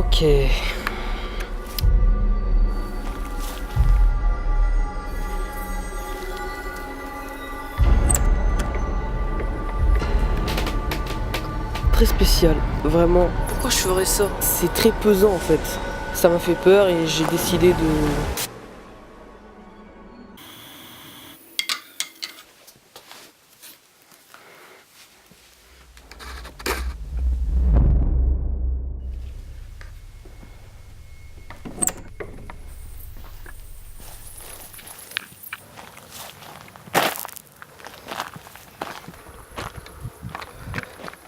Ok. Très spécial, vraiment. Pourquoi je ferais ça? C'est très pesant en fait. Ça m'a fait peur et j'ai décidé de...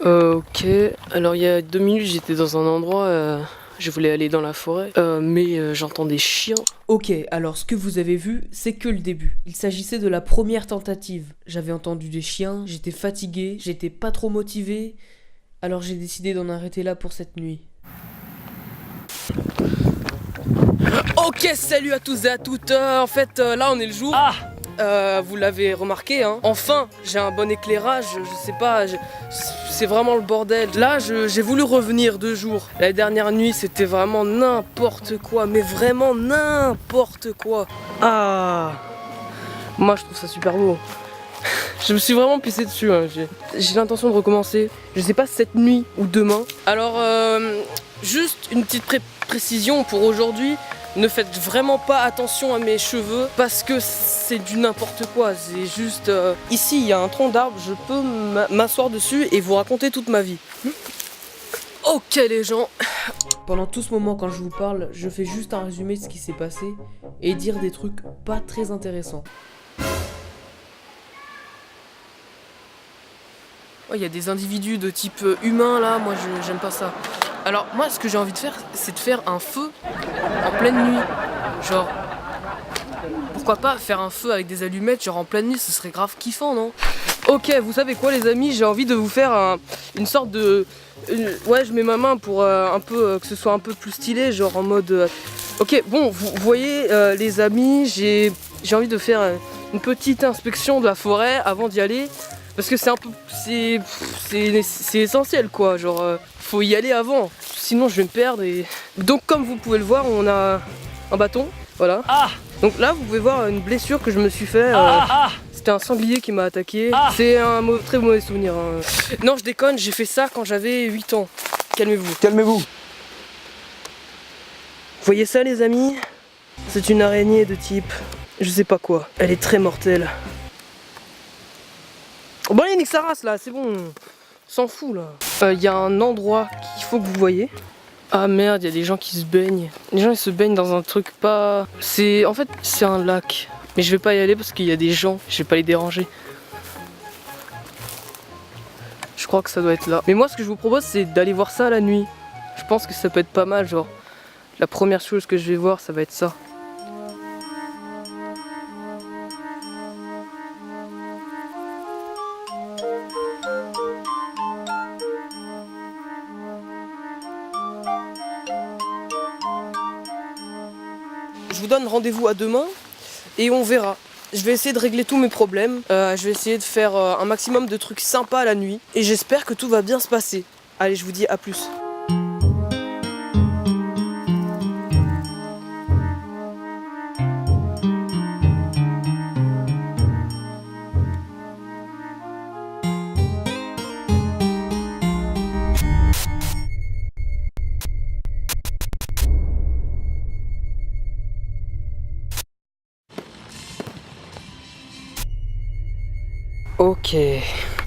Ok, alors il y a 2 minutes j'étais dans un endroit, je voulais aller dans la forêt, mais j'entends des chiens. Ok, alors ce que vous avez vu, c'est que le début. Il s'agissait de la première tentative. J'avais entendu des chiens, j'étais fatigué, j'étais pas trop motivé, alors j'ai décidé d'en arrêter là pour cette nuit. Ok, salut à tous et à toutes, en fait là on est le jour. Vous l'avez remarqué, hein. Enfin, j'ai un bon éclairage, je sais pas, c'est vraiment le bordel. Là, j'ai voulu revenir 2 jours. La dernière nuit, c'était vraiment n'importe quoi, mais vraiment n'importe quoi. Ah, moi je trouve ça super beau. Je me suis vraiment pissé dessus, hein. J'ai l'intention de recommencer. Je sais pas cette nuit ou demain. Alors, juste une petite précision pour aujourd'hui. Ne faites vraiment pas attention à mes cheveux parce que c'est du n'importe quoi. C'est juste... Ici, il y a un tronc d'arbre, je peux m'asseoir dessus et vous raconter toute ma vie. Ok les gens. Pendant tout ce moment, quand je vous parle, je fais juste un résumé de ce qui s'est passé et dire des trucs pas très intéressants. Il y a des individus de type humain là, moi j'aime pas ça. Alors moi ce que j'ai envie de faire, c'est de faire un feu en pleine nuit. Genre, pourquoi pas faire un feu avec des allumettes genre en pleine nuit, ce serait grave kiffant, non? Ok, vous savez quoi les amis, j'ai envie de vous faire une sorte de... ouais, je mets ma main pour un peu que ce soit un peu plus stylé, genre en mode... Ok, bon, vous voyez les amis, j'ai envie de faire une petite inspection de la forêt avant d'y aller. Parce que c'est un peu... c'est essentiel quoi, genre faut y aller avant, sinon je vais me perdre et... Donc comme vous pouvez le voir, on a un bâton, voilà. Donc là vous pouvez voir une blessure que je me suis fait, c'était un sanglier qui m'a attaqué, c'est un très mauvais souvenir, hein. Non je déconne, j'ai fait ça quand j'avais 8 ans, calmez-vous. Calmez-vous. Vous voyez ça les amis? C'est une araignée de type... je sais pas quoi, elle est très mortelle. Bon allez, nique sa race là, c'est bon, s'en fout là. Il y a un endroit qu'il faut que vous voyez. Ah merde, il y a des gens qui se baignent. Les gens ils se baignent dans un truc pas... En fait c'est un lac. Mais je vais pas y aller parce qu'il y a des gens, je vais pas les déranger. Je crois que ça doit être là. Mais moi ce que je vous propose c'est d'aller voir ça la nuit. Je pense que ça peut être pas mal, genre... La première chose que je vais voir ça va être ça. Je vous donne rendez-vous à demain et on verra. Je vais essayer de régler tous mes problèmes. Je vais essayer de faire un maximum de trucs sympas la nuit. Et j'espère que tout va bien se passer. Allez, je vous dis à plus. Ok,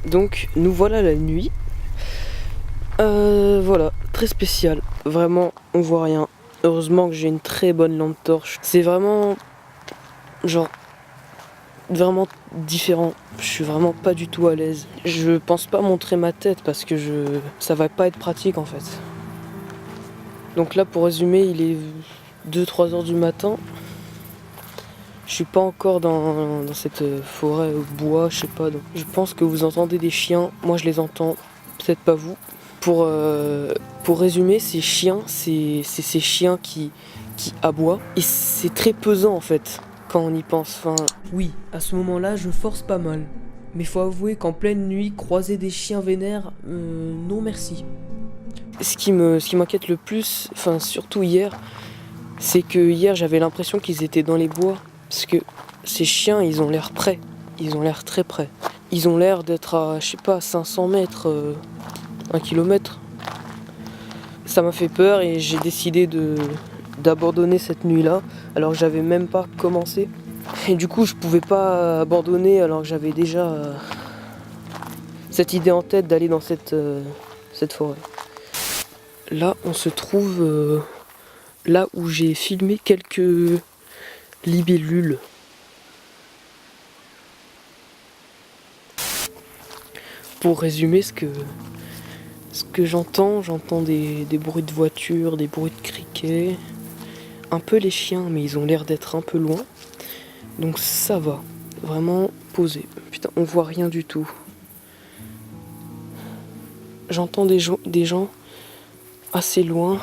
donc nous voilà la nuit. Voilà, très spécial. Vraiment, on voit rien. Heureusement que j'ai une très bonne lampe torche. C'est vraiment... genre... vraiment différent. Je suis vraiment pas du tout à l'aise. Je pense pas montrer ma tête parce que ça va pas être pratique en fait. Donc là, pour résumer, il est 2-3 heures du matin. Je suis pas encore dans cette forêt au bois, je sais pas. Donc je pense que vous entendez des chiens. Moi je les entends, peut-être pas vous. Pour résumer, ces chiens, c'est ces chiens qui aboient. Et c'est très pesant en fait, quand on y pense. Enfin... Oui, à ce moment-là, je force pas mal. Mais faut avouer qu'en pleine nuit, croiser des chiens vénères, non merci. Ce qui m'inquiète le plus, enfin surtout hier, c'est que hier j'avais l'impression qu'ils étaient dans les bois. Parce que ces chiens, ils ont l'air près. Ils ont l'air très près. Ils ont l'air d'être à, je sais pas, 500 mètres, 1 kilomètre. Ça m'a fait peur et j'ai décidé d'abandonner cette nuit-là, alors que j'avais même pas commencé. Et du coup, je pouvais pas abandonner alors que j'avais déjà cette idée en tête d'aller dans cette forêt. Là, on se trouve là où j'ai filmé quelques libellules. Pour résumer ce que j'entends des bruits de voiture, des bruits de criquets, un peu les chiens, mais ils ont l'air d'être un peu loin. Donc ça va, vraiment posé. Putain, on voit rien du tout. J'entends des gens assez loin,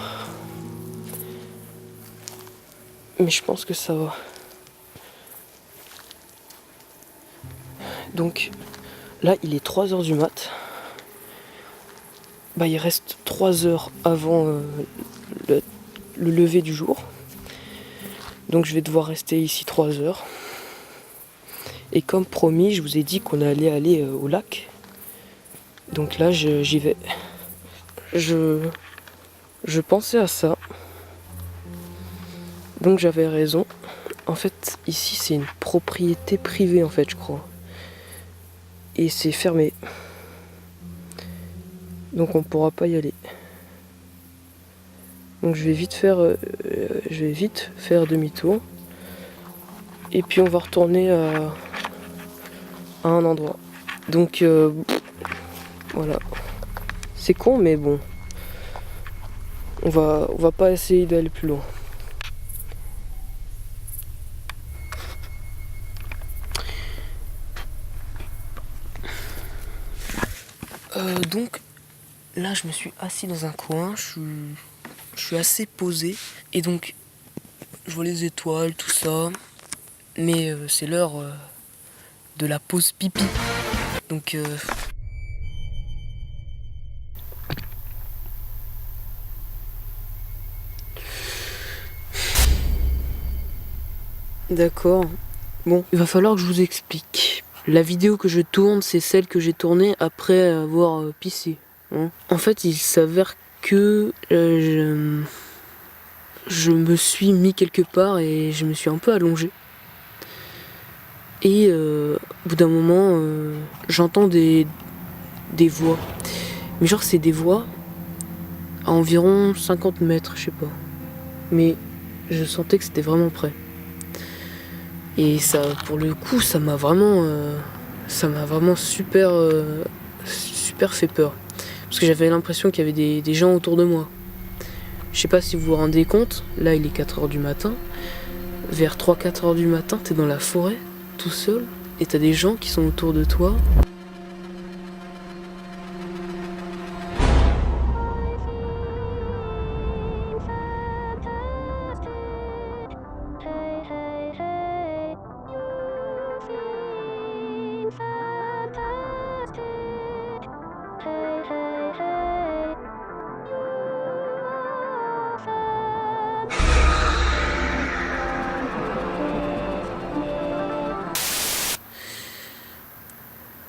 mais je pense que ça va. Donc là, il est 3h du mat. Bah, il reste 3 heures avant le lever du jour. Donc je vais devoir rester ici 3 heures. Et comme promis, je vous ai dit qu'on allait aller au lac. Donc là, j'y vais. Je pensais à ça. Donc j'avais raison. En fait, ici, c'est une propriété privée, en fait, je crois. Et c'est fermé. Donc on pourra pas y aller. Donc je vais vite faire demi-tour. Et puis on va retourner à un endroit. Donc voilà. C'est con mais bon. On va pas essayer d'aller plus loin. Donc là je me suis assis dans un coin, je suis assez posé. Et donc je vois les étoiles, tout ça. Mais c'est l'heure de la pause pipi. Donc d'accord. Bon, il va falloir que je vous explique. La vidéo que je tourne, c'est celle que j'ai tournée après avoir pissé. Hein. En fait, il s'avère que je me suis mis quelque part et je me suis un peu allongé. Et au bout d'un moment, j'entends des voix. Mais genre, c'est des voix à environ 50 mètres, je sais pas. Mais je sentais que c'était vraiment près. Et ça, pour le coup, ça m'a vraiment super fait peur. Parce que j'avais l'impression qu'il y avait des gens autour de moi. Je sais pas si vous vous rendez compte, là il est 4h du matin. Vers 3-4h du matin, t'es dans la forêt, tout seul, et t'as des gens qui sont autour de toi.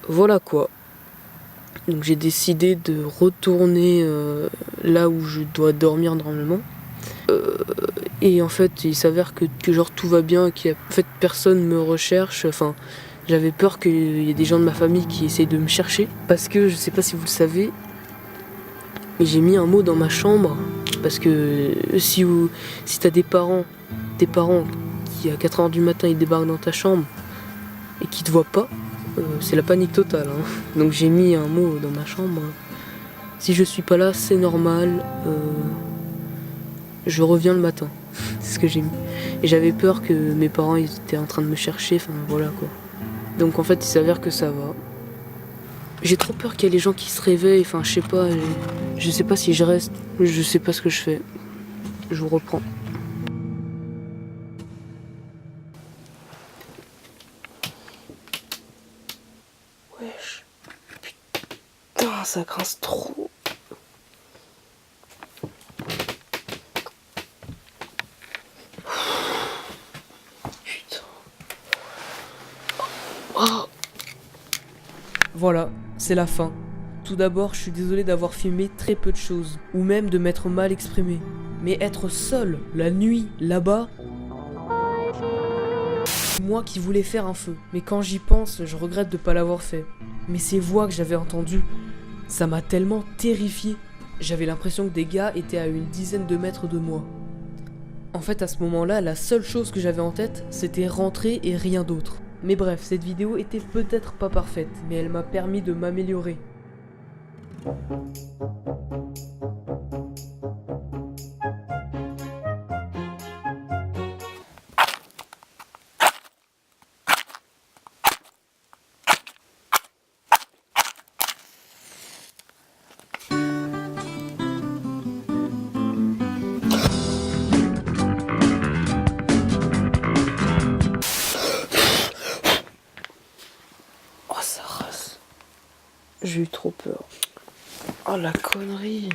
Voilà quoi. Donc j'ai décidé de retourner là où je dois dormir normalement. Et en fait, il s'avère que genre tout va bien, en fait personne me recherche. Enfin, j'avais peur qu'il y ait des gens de ma famille qui essayent de me chercher. Parce que je sais pas si vous le savez, mais j'ai mis un mot dans ma chambre. Parce que si t'as des parents qui à 4h du matin ils débarquent dans ta chambre et qui te voient pas, c'est la panique totale. Hein. Donc j'ai mis un mot dans ma chambre. Si je suis pas là, c'est normal. Je reviens le matin. C'est ce que j'ai mis. Et j'avais peur que mes parents ils étaient en train de me chercher. Enfin voilà quoi. Donc en fait il s'avère que ça va. J'ai trop peur qu'il y ait les gens qui se réveillent. Enfin je sais pas. Je sais pas si je reste. Je sais pas ce que je fais. Je vous reprends. Wesh. Putain, ça grince trop. Voilà, c'est la fin. Tout d'abord, je suis désolé d'avoir filmé très peu de choses, ou même de m'être mal exprimé. Mais être seul, la nuit, là-bas... Moi qui voulais faire un feu, mais quand j'y pense, je regrette de pas l'avoir fait. Mais ces voix que j'avais entendues, ça m'a tellement terrifié. J'avais l'impression que des gars étaient à une dizaine de mètres de moi. En fait, à ce moment-là, la seule chose que j'avais en tête, c'était rentrer et rien d'autre. Mais bref, cette vidéo était peut-être pas parfaite, mais elle m'a permis de m'améliorer. Oh, ça rase. J'ai eu trop peur. Oh, la connerie.